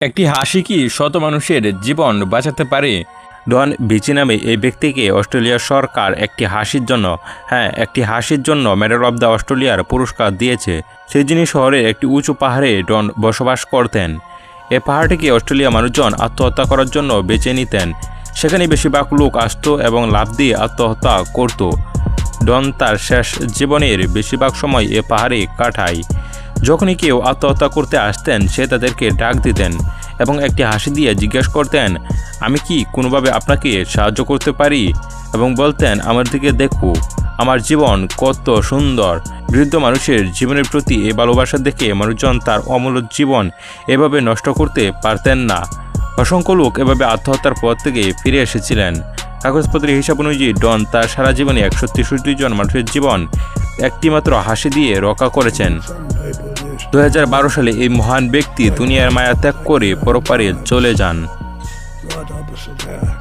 একটি হাসি কি শত মানুষের জীবন বাঁচাতে পারে? ডন বিচি নামে এই ব্যক্তিকে অস্ট্রেলিয়ার সরকার একটি হাসির জন্য মেডেল অব দ্য অস্ট্রেলিয়ার পুরস্কার দিয়েছে। সিডনি শহরের একটি উঁচু পাহাড়ে ডন বসবাস করতেন। এই পাহাড়টিকে অস্ট্রেলিয়া মানুষজন আত্মহত্যা করার জন্য বেছে নিতেন। সেখানে বেশিরভাগ লোক আসত এবং লাফ দিয়ে আত্মহত্যা করত। ডন তার শেষ জীবনের বেশিরভাগ সময় এ পাহাড়ে কাটায়। যখনই কেউ আত্মহত্যা করতে আসতেন সে তাদেরকে ডাক দিতেন এবং একটি হাসি দিয়ে জিজ্ঞেস করতেন, আমি কি কোনোভাবে আপনাকে সাহায্য করতে পারি? এবং বলতেন, আমার দিকে দেখো, আমার জীবন কত সুন্দর। বৃদ্ধ মানুষের জীবনের প্রতি এই ভালোবাসা দেখে মানুষজন তার অমূল্য জীবন এভাবে নষ্ট করতে পারতেন না। অসংখ্য লোক এভাবে আত্মহত্যার পর থেকে ফিরে এসেছিলেন। কাগজপত্রের হিসাব অনুযায়ী ডন তার সারা জীবনে 163 জন মানুষের জীবন একটিমাত্র হাসি দিয়ে রক্ষা করেছেন। 2012 সালে এই মহান ব্যক্তি দুনিয়ার মায়া ত্যাগ করে পরপারে চলে যান।